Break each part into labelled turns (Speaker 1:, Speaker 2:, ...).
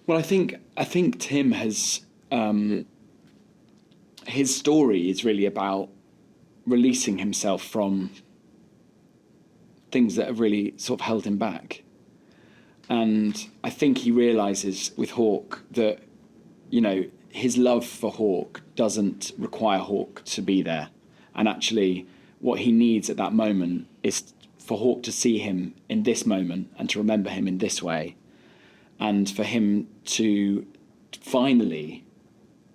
Speaker 1: Well, I think Tim has his story is really about releasing himself from things that have really sort of held him back. And I think he realizes with Hawk that, his love for Hawk doesn't require Hawk to be there. And actually, what he needs at that moment is for Hawk to see him in this moment and to remember him in this way. And for him to finally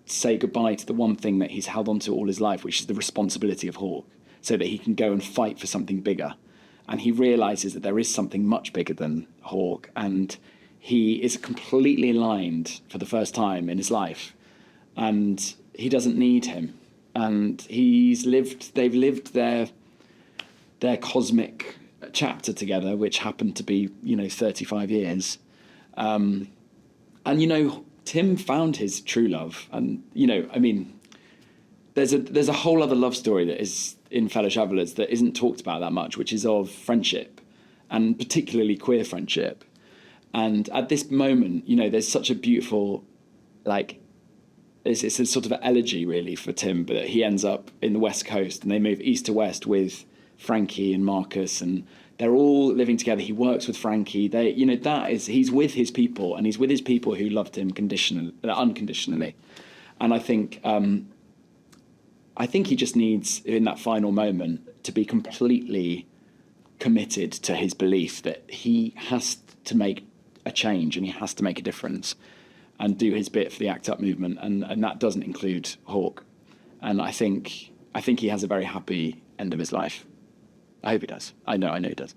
Speaker 1: say goodbye to the one thing that he's held on to all his life, which is the responsibility of Hawk, so that he can go and fight for something bigger. And he realizes that there is something much bigger than Hawk, and he is completely aligned for the first time in his life, and he doesn't need him. And they've lived their cosmic chapter together, which happened to be, 35 years. And, Tim found his true love. And, there's a whole other love story that is in Fellow Travellers that isn't talked about that much, which is of friendship, and particularly queer friendship. And at this moment, there's such a beautiful, it's a sort of an elegy really for Tim, but he ends up in the West Coast and they move east to west with Frankie and Marcus, and they're all living together. He works with Frankie. He's with his people, and he's with his people who loved him unconditionally. And I think he just needs, in that final moment, to be completely committed to his belief that he has to make a change and he has to make a difference and do his bit for the ACT UP movement, and that doesn't include Hawk. And I think he has a very happy end of his life. I hope he does. I know he does.